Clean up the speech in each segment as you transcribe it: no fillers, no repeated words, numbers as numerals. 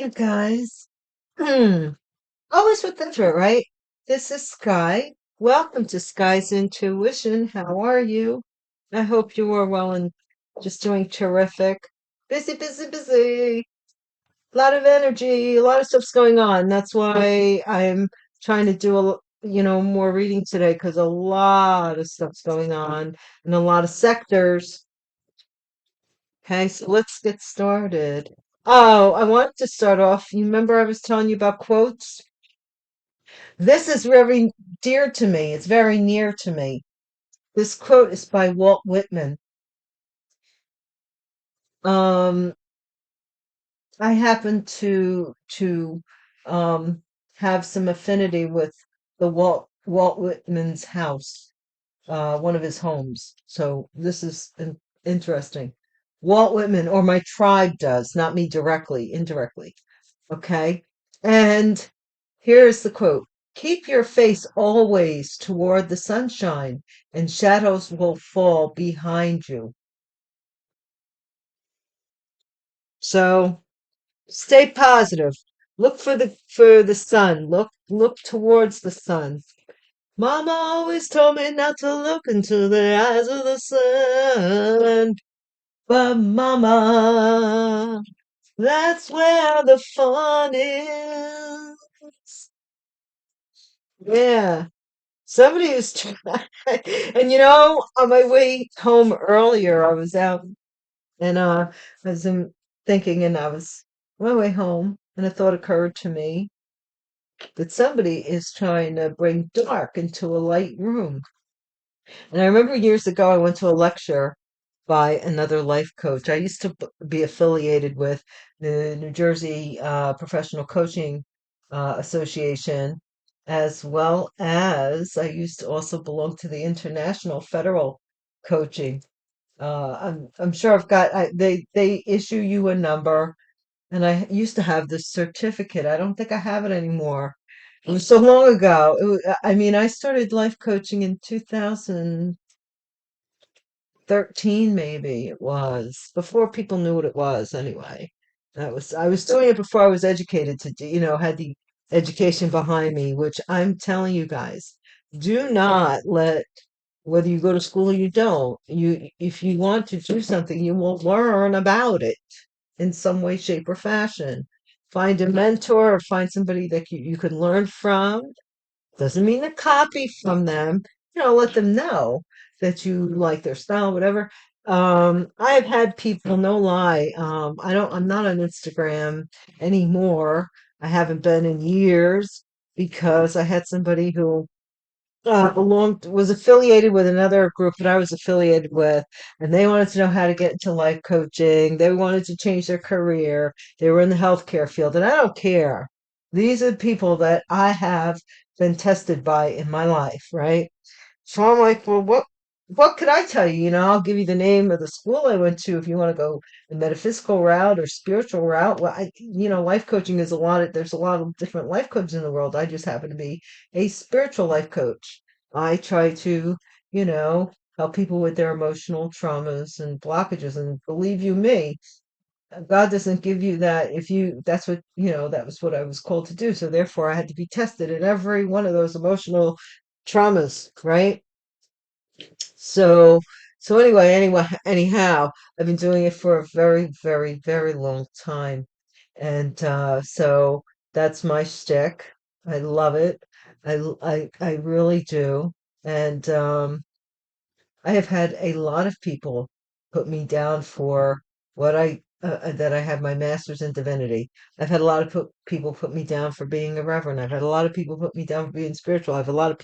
you guys. Hmm. Always with the throat, right? This is Sky. Welcome to Sky's Intuition. How are you? I hope you are well and just doing terrific. Busy, busy, busy. A lot of energy, a lot of stuff's going on. That's why I'm trying to do more reading today because a lot of stuff's going on in a lot of sectors. Okay, so let's get started. Oh, I wanted to start off. You remember I was telling you about quotes? This is very dear to me. It's very near to me. This quote is by Walt Whitman. Um, I happen to have some affinity with the Walt Whitman's house, one of his homes. So this is interesting. Walt Whitman, or my tribe does, not me directly, indirectly. Okay. And here's the quote. Keep your face always toward the sunshine, and shadows will fall behind you. So stay positive. Look for the sun. Look towards the sun. Mama always told me not to look into the eyes of the sun. But mama, that's where the fun is. Yeah. Somebody was trying, and on my way home earlier, I was out and I was thinking, and I was on my way home, and a thought occurred to me that somebody is trying to bring dark into a light room. And I remember years ago, I went to a lecture by another life coach. I used to be affiliated with the New Jersey Professional Coaching Association, as well as I used to also belong to the International Federal Coaching. I'm sure they issue you a number, and I used to have this certificate. I don't think I have it anymore. It was so long ago. I mean, I started life coaching in 2013, maybe it was, before people knew what it was anyway. I was doing it before I was educated had the education behind me, which I'm telling you guys, do not let, whether you go to school or you don't, if you want to do something, you will learn about it in some way, shape, or fashion. Find a mentor or find somebody that you can learn from. Doesn't mean to copy from them. Let them know that you like their style, whatever. I've had people, no lie. I'm not on Instagram anymore. I haven't been in years because I had somebody who was affiliated with another group that I was affiliated with, and they wanted to know how to get into life coaching. They wanted to change their career. They were in the healthcare field, and I don't care. These are people that I have been tested by in my life, right? So I'm like, well, what could I tell you? I'll give you the name of the school I went to if you want to go the metaphysical route or spiritual route. Well, life coaching is there's a lot of different life coaches in the world. I just happen to be a spiritual life coach. I try to, you know, help people with their emotional traumas and blockages. And believe you me, God doesn't give you that if that's what, that was what I was called to do. So therefore I had to be tested in every one of those emotional traumas, right? So, anyhow, I've been doing it for a very, very, very long time. And so that's my shtick. I love it. I really do. And I have had a lot of people put me down for that I have my master's in divinity. I've had a lot of people put me down for being a reverend. I've had a lot of people put me down for being spiritual. I've had a lot of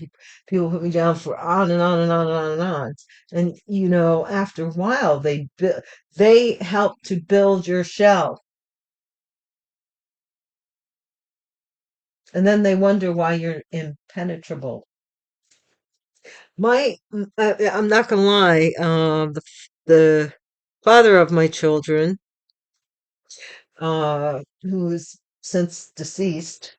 people put me down for on and on and on and on and on. And after a while, they help to build your shell, and then they wonder why you're impenetrable. I'm not gonna lie. The father of my children, who is since deceased,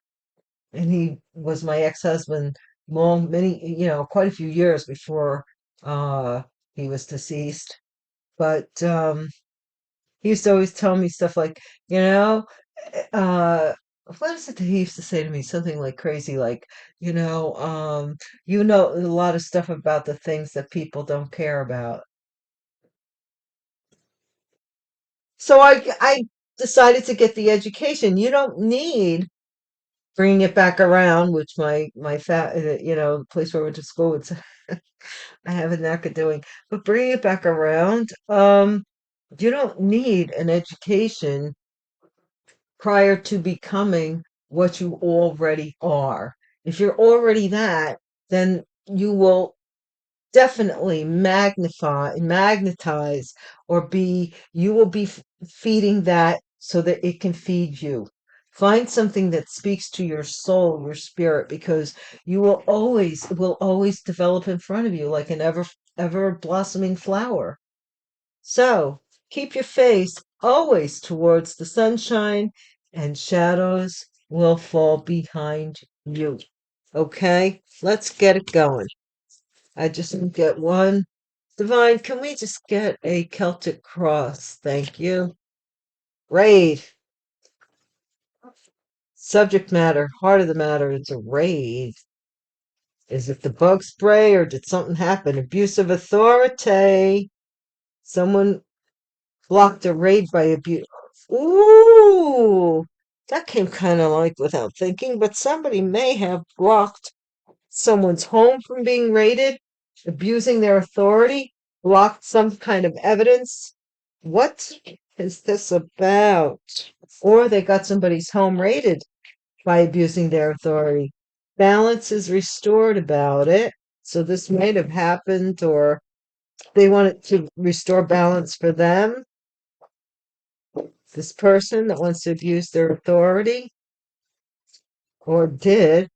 and he was my ex-husband quite a few years before uh he was deceased. But he used to always tell me stuff like, you know, uh what is it that he used to say to me? Something like crazy, like, you know a lot of stuff about the things that people don't care about. So I decided to get the education. You don't need bringing it back around, which the place where I went to school would say I have a knack of doing, but bringing it back around, you don't need an education prior to becoming what you already are. If you're already that, then you will definitely magnetize, or you will be feeding that so that it can feed you. Find something that speaks to your soul, your spirit, because it will always develop in front of you like an ever blossoming flower. So keep your face always towards the sunshine, and shadows will fall behind you. Okay, let's get it going. I just need to get one. Divine, can we just get a Celtic cross? Thank you. Raid. Subject matter, heart of the matter, it's a raid. Is it the bug spray or did something happen? Abuse of authority. Someone blocked a raid by abuse. Ooh, that came kind of like without thinking, but somebody may have blocked someone's home from being raided, abusing their authority, blocked some kind of evidence. What is this about? Or they got somebody's home raided by abusing their authority. Balance is restored about it. So this might have happened, or they wanted to restore balance for them. This person that wants to abuse their authority, or did,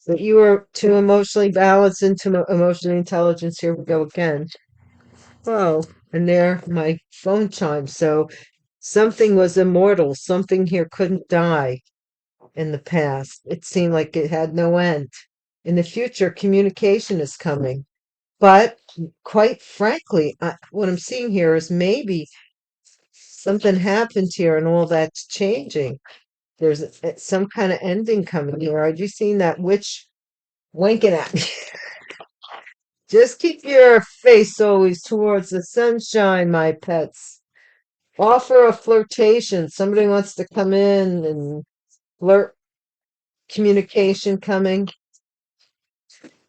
that you were too emotionally balanced and too emotionally intelligent. Here we go again. Oh, and there my phone chimed. So something was immortal. Something here couldn't die in the past. It seemed like it had no end. In the future, communication is coming. But quite frankly, what I'm seeing here is maybe something happened here and all that's changing. There's some kind of ending coming here. Are you seeing that witch winking at me? Just keep your face always towards the sunshine, my pets. Offer a flirtation. Somebody wants to come in and flirt. Communication coming.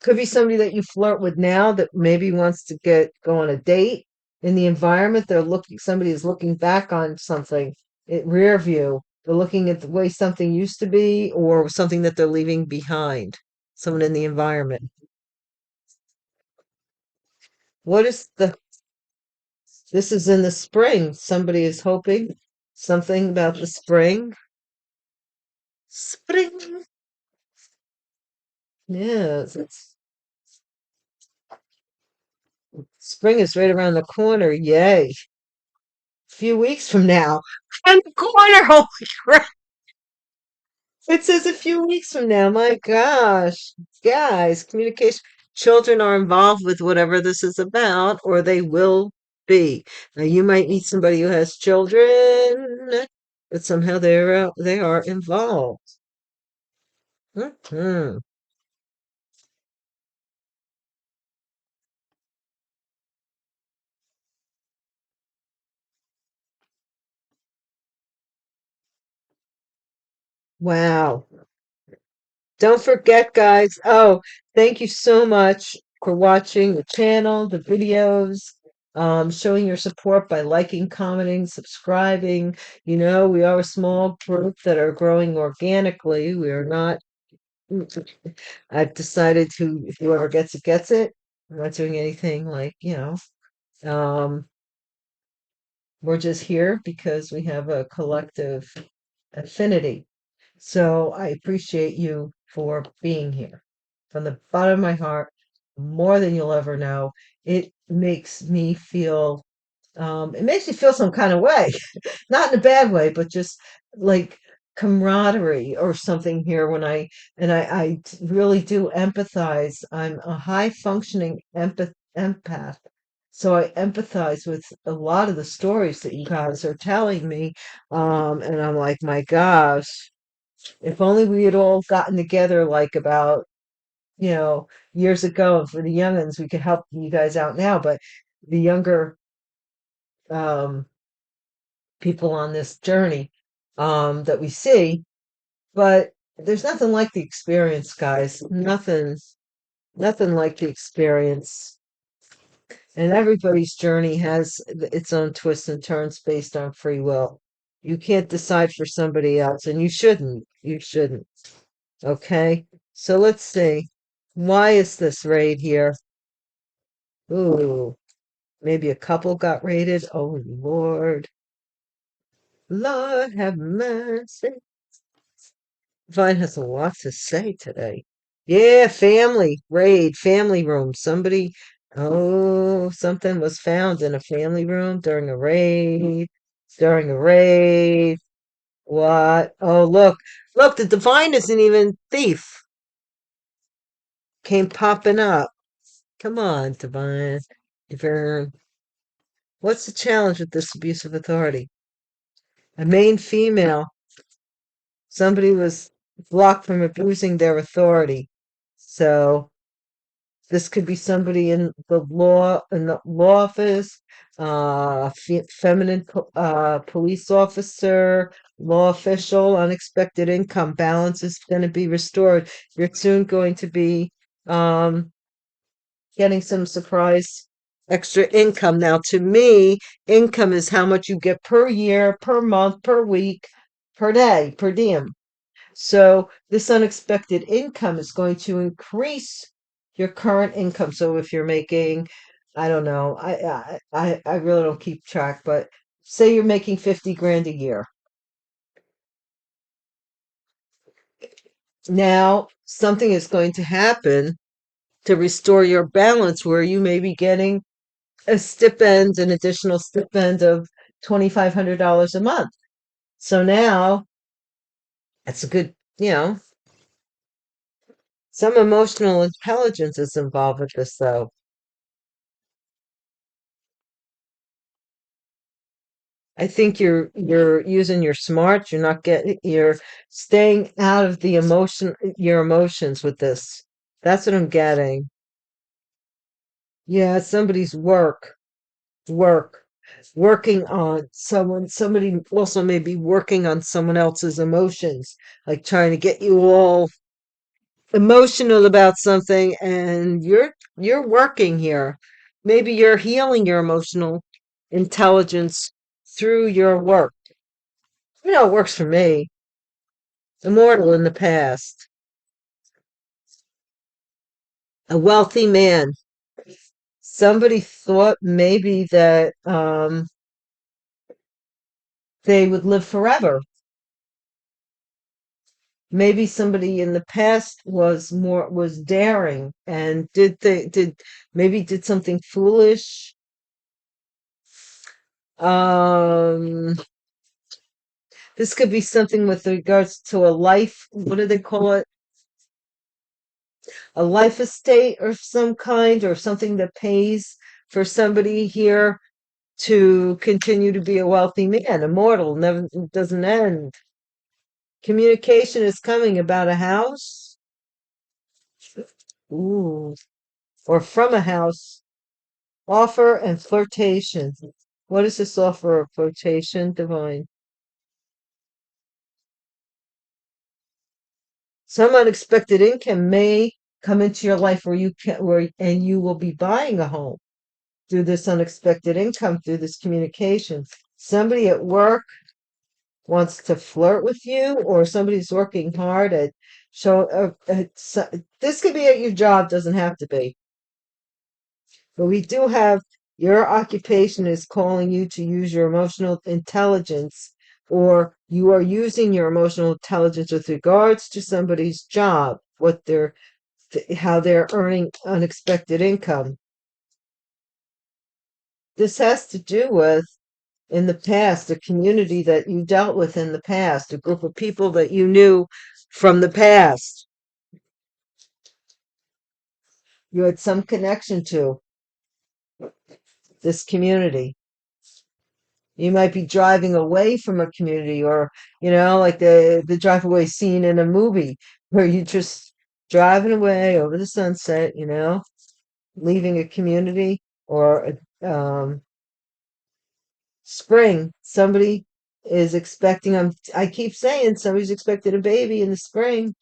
Could be somebody that you flirt with now that maybe wants to go on a date. In the environment, somebody is looking back on something at rear view. They're looking at the way something used to be or something that they're leaving behind. Someone in the environment. What is this is in the spring. Somebody is hoping something about the spring. Spring. Yes, spring is right around the corner. Yay. A few weeks from now. And the corner. Holy crap. It says a few weeks from now. My gosh. Guys, communication. Children are involved with whatever this is about, or they will be. Now, you might meet somebody who has children, but somehow they are involved. Mhm. Wow. Don't forget, guys. Oh, thank you so much for watching the channel, the videos, showing your support by liking, commenting, subscribing. We are a small group that are growing organically. We are not, I've decided whoever gets it, gets it. I'm not doing anything like, um, we're just here because we have a collective affinity. So I appreciate you for being here from the bottom of my heart, more than you'll ever know. It makes me feel some kind of way, not in a bad way, but just like camaraderie or something here and I really do empathize. I'm a high functioning empath. So I empathize with a lot of the stories that you guys are telling me. And I'm like, my gosh, if only we had all gotten together like about, years ago. And for the youngins, we could help you guys out now. But the younger um, people on this journey that we see, but there's nothing like the experience, guys. Nothing like the experience. And everybody's journey has its own twists and turns based on free will. You can't decide for somebody else, and you shouldn't. You shouldn't. Okay? So let's see. Why is this raid here? Ooh, maybe a couple got raided. Oh, Lord. Lord have mercy. Vine has a lot to say today. Yeah, family raid, family room. Something was found in a family room during a raid. During a raid. What? Oh, look, the divine isn't even thief. Came popping up. Come on, divine. Divine. What's the challenge with this abuse of authority? A main female. Somebody was blocked from abusing their authority. So this could be somebody in the law office, feminine police officer, law official. Unexpected income balance is going to be restored. You're soon going to be um, getting some surprise extra income. Now, to me, income is how much you get per year, per month, per week, per day, per diem. So this unexpected income is going to increase your current income. So if you're making, I don't know, I really don't keep track, but say you're making 50 grand a year. Now something is going to happen to restore your balance where you may be getting an additional stipend of $2,500 a month. So now that's a good, some emotional intelligence is involved with this though. I think you're using your smarts. You're staying out of your emotions with this. That's what I'm getting. Yeah, somebody's work, working on somebody also may be working on someone else's emotions, like trying to get you all emotional about something, and you're working here. Maybe you're healing your emotional intelligence through your work. It works for me. Immortal in the past. A wealthy man. Somebody thought maybe that they would live forever. Maybe somebody in the past was daring and did something foolish. Um, this could be something with regards to a life. What do they call it? A life estate of some kind, or something that pays for somebody here to continue to be a wealthy man. Immortal, never doesn't end. Communication is coming about a house. Ooh. Or from a house. Offer and flirtation. What is this offer of flirtation, divine? Some unexpected income may come into your life and you will be buying a home through this unexpected income, through this communication. Somebody at work wants to flirt with you, or somebody's working hard at this could be at your job, doesn't have to be, but we do have your occupation is calling you to use your emotional intelligence, or you are using your emotional intelligence with regards to somebody's job, how they're earning unexpected income. This has to do with, in the past, a community that you dealt with in the past, a group of people that you knew from the past, you had some connection to. this community. You might be driving away from a community, or, like the drive away scene in a movie where you just driving away over the sunset, leaving a community, or spring. Somebody is expecting, I keep saying somebody's expecting a baby in the spring,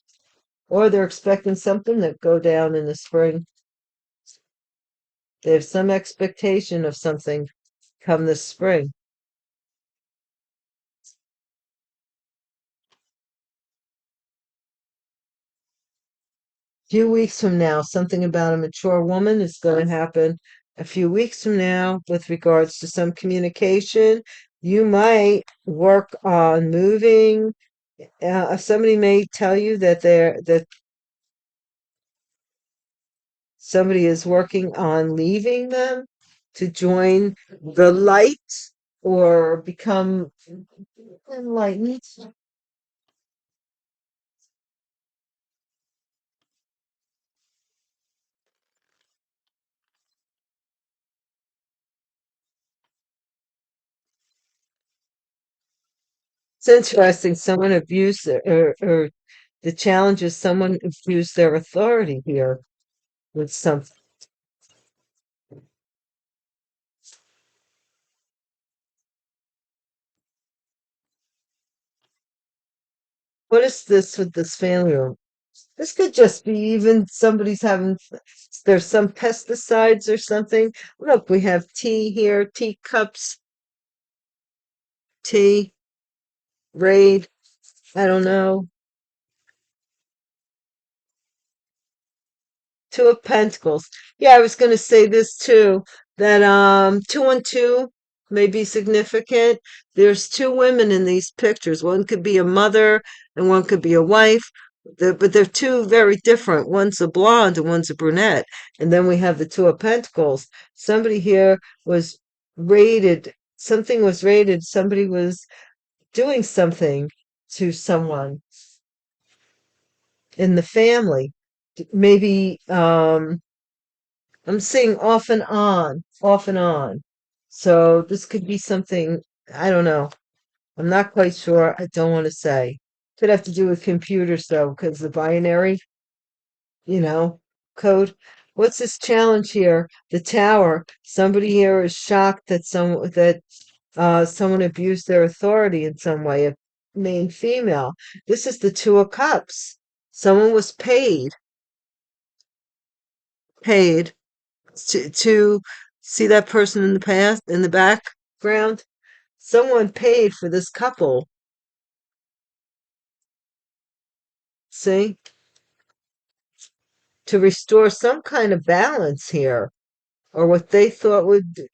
or they're expecting something that go down in the spring. They have some expectation of something come this spring. Few weeks from now, something about a mature woman is going to happen. A few weeks from now, with regards to some communication, you might work on moving. Somebody may tell you that somebody is working on leaving them to join the light or become enlightened. It's interesting. Someone abused or the challenge is someone abused their authority here with something. What is this with this family room? This could just be even somebody's there's some pesticides or something. Look, we have tea here, teacups, tea, raid. I don't know. Two of Pentacles. Yeah, I was going to say this too, that two and two may be significant. There's two women in these pictures. One could be a mother and one could be a wife, but they're two very different. One's a blonde and one's a brunette. And then we have the two of Pentacles. Somebody here was raided. Something was raided. Somebody was doing something to someone in the family. Maybe I'm seeing off and on. So this could be something, I don't know. I'm not quite sure. I don't want to say. Could have to do with computers though, because the binary, you know, code. What's this challenge here? The tower. Somebody here is shocked that someone abused their authority in some way, a main female. This is the Two of Cups. Someone was paid to see that person in the past, in the background. Someone paid for this couple. See, to restore some kind of balance here, or what they thought would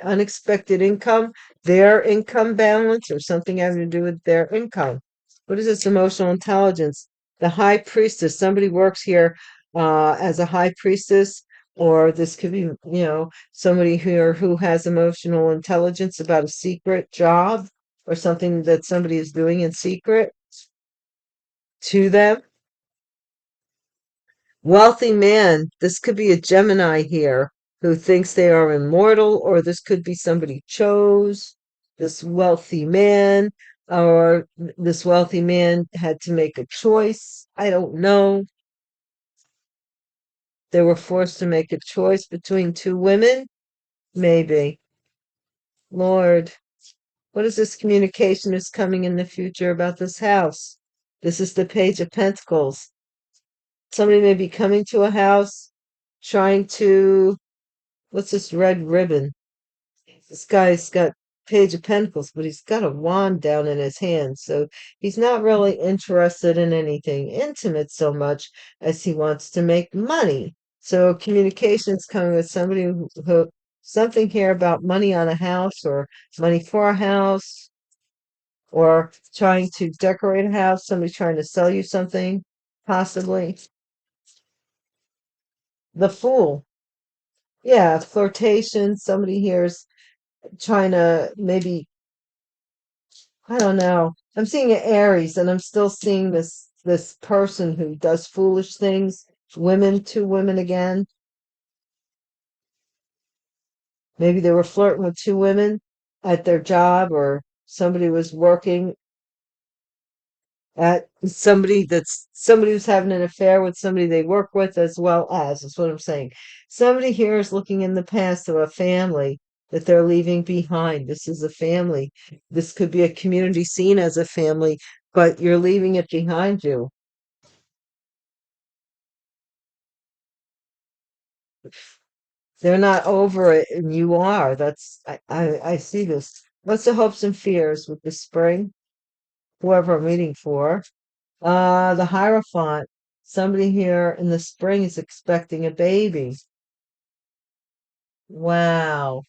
unexpected income, their income balance, or something having to do with their income. What is this emotional intelligence? The high priestess. Somebody works here as a high priestess, or this could be, somebody here who has emotional intelligence about a secret job or something that somebody is doing in secret to them. Wealthy man. This could be a Gemini here who thinks they are immortal, or this could be somebody chose this wealthy man, or this wealthy man had to make a choice. I don't know. They were forced to make a choice between two women. Maybe. Lord, what is this communication is coming in the future about this house? This is the Page of Pentacles. Somebody may be coming to a house trying to, what's this red ribbon? This guy's got Page of Pentacles, but he's got a wand down in his hand. So he's not really interested in anything intimate so much as he wants to make money. So communication's coming with somebody who something here about money on a house, or money for a house, or trying to decorate a house, somebody trying to sell you something, possibly. The Fool. Yeah, flirtation. Somebody here's trying to maybe, I don't know. I'm seeing an Aries, and I'm still seeing this person who does foolish things. Women, two women again. Maybe they were flirting with two women at their job, or somebody was working at somebody who's having an affair with somebody they work with, as well as, that's what I'm saying. Somebody here is looking in the past of a family that they're leaving behind. This is a family. This could be a community seen as a family, but you're leaving it behind you. They're not over it, and you are. I see this. What's the hopes and fears with the spring? Whoever I'm reading for. The Hierophant. Somebody here in the spring is expecting a baby. Wow.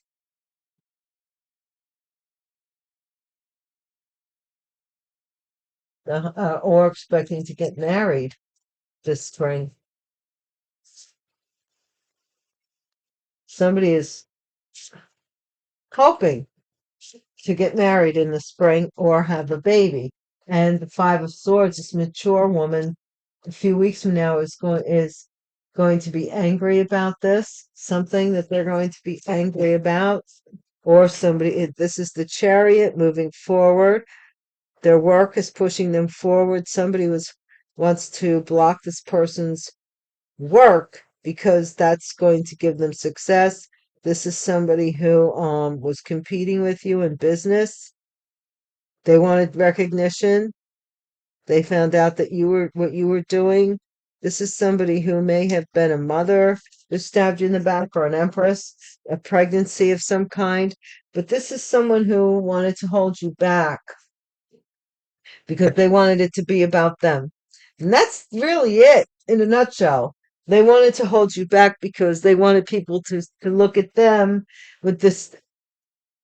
Or expecting to get married this spring. Somebody is hoping to get married in the spring or have a baby. And the Five of Swords, this mature woman, a few weeks from now is going to be angry about this, something that they're going to be angry about, or this is the Chariot moving forward. Their work is pushing them forward. Somebody wants to block this person's work because that's going to give them success. This is somebody who was competing with you in business. They wanted recognition. They found out that you were what you were doing. This is somebody who may have been a mother who stabbed you in the back, or an empress, a pregnancy of some kind. But this is someone who wanted to hold you back because they wanted it to be about them. And that's really it in a nutshell. They wanted to hold you back because they wanted people to look at them with this,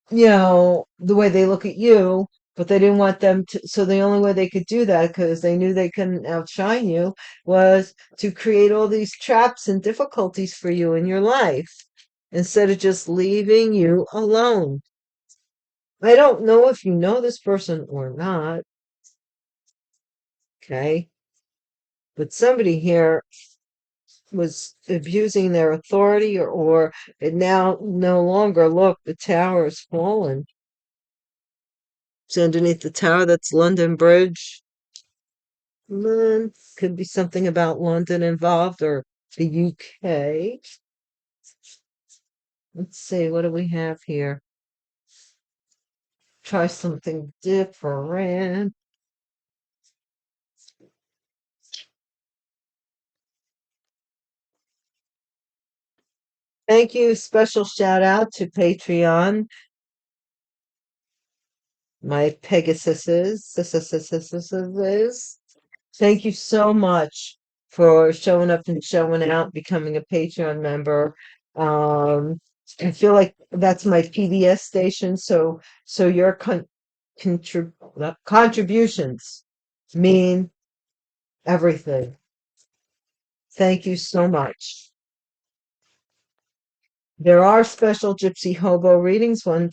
the way they look at you, but they didn't want them to. So the only way they could do that, because they knew they couldn't outshine you, was to create all these traps and difficulties for you in your life instead of just leaving you alone. I don't know if you know this person or not, okay? But somebody here was abusing their authority, or it now no longer. Look, the tower is fallen. It's underneath the tower. That's London Bridge. Could be something about London involved, or the UK. Let's see, what do we have here? Try something different. Thank you. Special shout out to Patreon, my Pegasuses. Thank you so much for showing up and showing out, becoming a Patreon member. Um, I feel like that's my PBS station. So your contributions mean everything. Thank you so much. There are special Gypsy Hobo readings one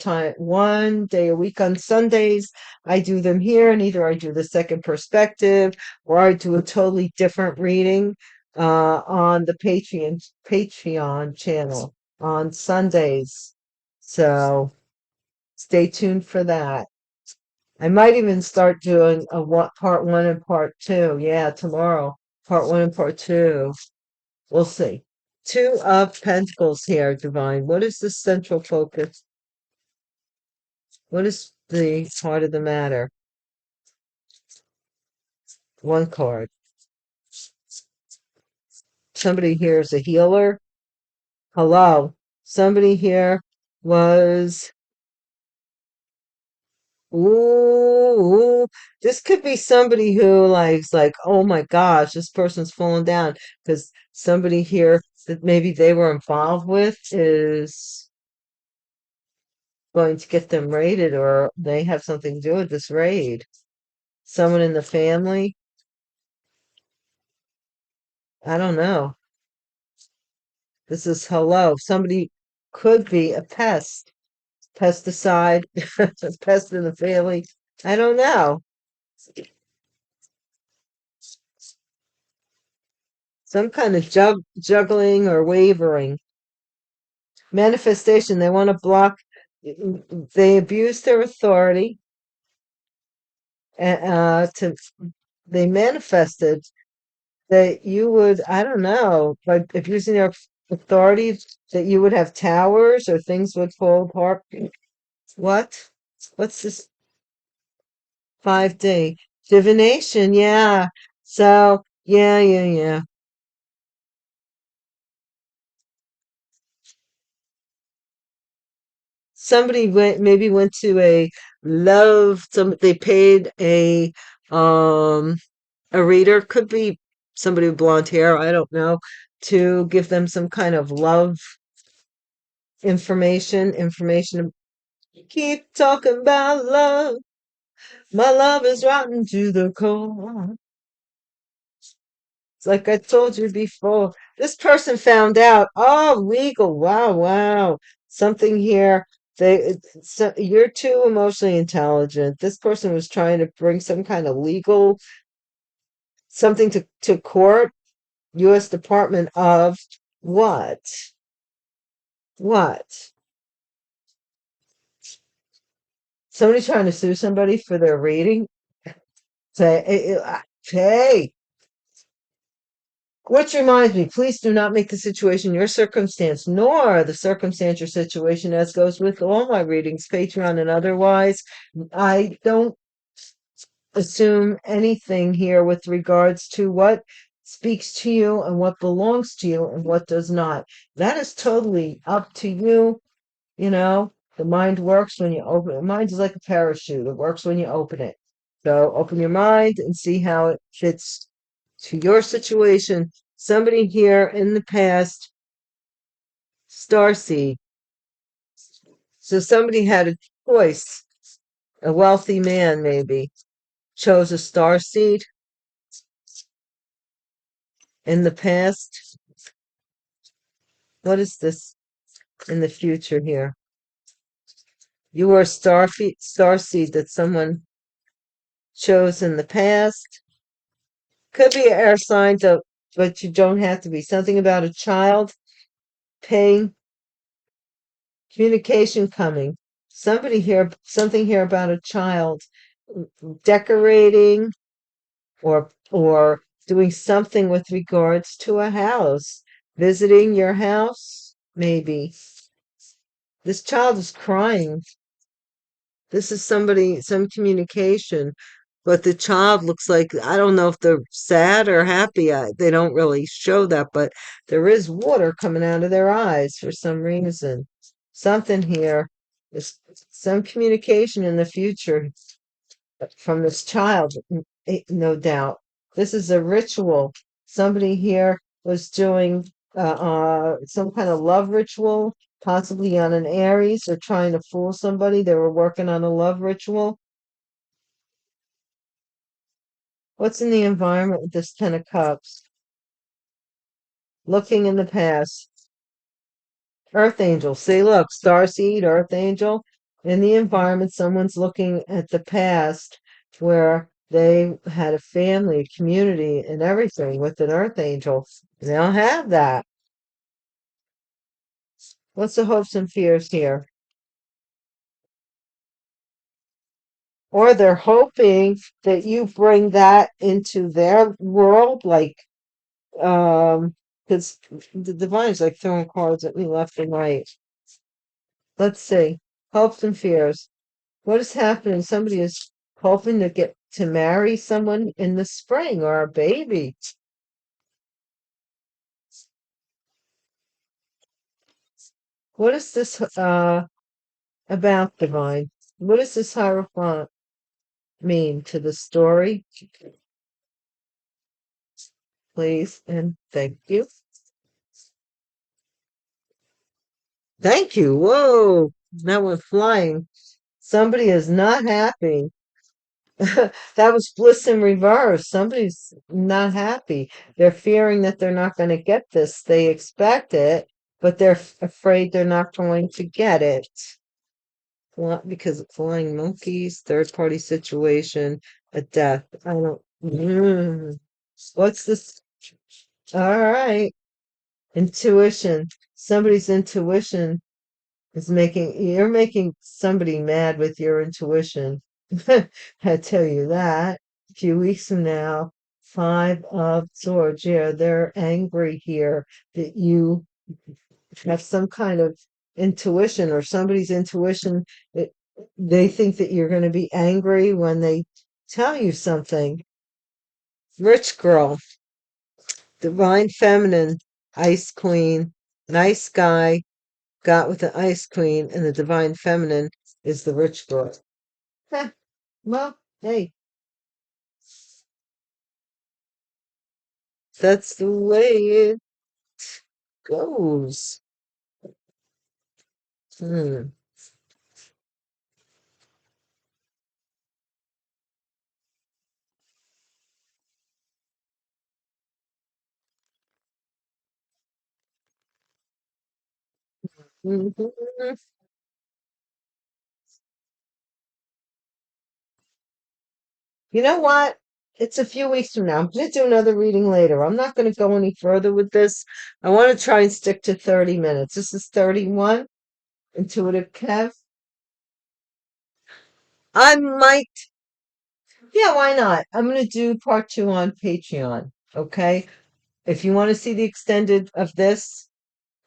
day a week on Sundays. I do them here, and either I do the second perspective or I do a totally different reading on the Patreon channel on Sundays. So stay tuned for that. I might even start doing part one and part two. Yeah, tomorrow, part one and part two. We'll see. Two of Pentacles here, Divine. What is the central focus? What is the heart of the matter? One card. Somebody here is a healer. Hello. Somebody here was. Ooh, this could be somebody who like, oh my gosh, this person's falling down, because somebody here that maybe they were involved with is going to get them raided, or they have something to do with this raid. Someone in the family. I don't know. This is hello. Somebody could be a pest, pesticide, a pest in the family. I don't know. Some kind of juggling or wavering. Manifestation. They want to block. They abuse their authority. To they manifested that you would, I don't know, by abusing their authority, that you would have towers or things would fall apart. What? What's this 5D? Divination, yeah. So, yeah. Somebody maybe went to they paid um a reader, could be somebody with blonde hair, I don't know, to give them some kind of love information. Keep talking about love. My love is rotten to the core. It's like I told you before. This person found out. Oh, legal. Wow. Something here. You're too emotionally intelligent. This person was trying to bring some kind of legal something to court. U.S. Department of what? What? Somebody trying to sue somebody for their reading? Say, hey, which reminds me, please do not make the situation your circumstance, nor the circumstance your situation, as goes with all my readings, Patreon and otherwise. I don't assume anything here with regards to what speaks to you and what belongs to you and what does not. That is totally up to you. You know, the mind works when you open it. Mind is like a parachute. It works when you open it. So open your mind and see how it fits to your situation. Somebody here in the past, starseed. So somebody had a choice. A wealthy man maybe chose a starseed in the past. What is this in the future here? You were a starseed that someone chose in the past. Could be an air sign, but you don't have to be. Something about a child paying, communication coming. Something here about a child decorating or doing something with regards to a house, visiting your house, maybe. This child is crying. This is some communication, but the child looks like, I don't know if they're sad or happy. They don't really show that, but there is water coming out of their eyes for some reason. Something here is some communication in the future from this child, no doubt. This is a ritual. Somebody here was doing some kind of love ritual, possibly on an Aries, or trying to fool somebody. They were working on a love ritual. What's in the environment with this Ten of Cups? Looking in the past. Earth Angel. See, look, Starseed, Earth Angel. In the environment, someone's looking at the past where they had a family, a community, and everything with an Earth Angel. They don't have that. What's the hopes and fears here? Or they're hoping that you bring that into their world, like, because the divine is like throwing cards at me left and right. Let's see. Hopes and fears. What is happening? Somebody is hoping to get to marry someone in the spring or a baby. What is this about, divine? What does this hierophant mean to the story? Please and thank you. Thank you. Whoa, that went flying. Somebody is not happy. That was bliss in reverse. Somebody's not happy. They're fearing that they're not going to get this. They expect it, but they're afraid they're not going to get it. Because flying monkeys, third party situation, a death. I don't. What's this? All right. Intuition. somebody's intuition is you're making somebody mad with your intuition. I tell you that. A few weeks from now, Five of Swords, yeah, they're angry here that you have some kind of intuition or somebody's intuition. It, they think that you're going to be angry when they tell you something. Rich girl, divine feminine, ice queen, nice guy, got with the ice queen, and the divine feminine is the rich girl. Heh, well, hey, that's the way it goes. Hmm. Mhm. You know what? It's a few weeks from now. I'm going to do another reading later. I'm not going to go any further with this. I want to try and stick to 30 minutes. This is 31, Intuitive Kev. I might, yeah, why not? I'm going to do part two on Patreon. Okay. If you want to see the extended of this,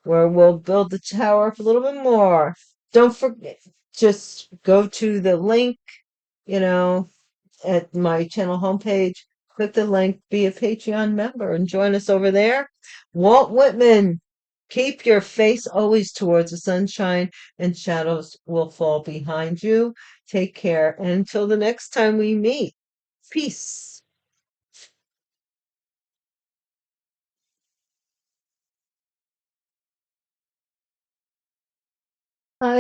where we'll build the tower up a little bit more, don't forget, just go to the link, you know, at my channel homepage. Click the link, be a Patreon member, and join us over there. Walt Whitman, keep your face always towards the sunshine, and shadows will fall behind you. Take care. And until the next time we meet, peace. Bye.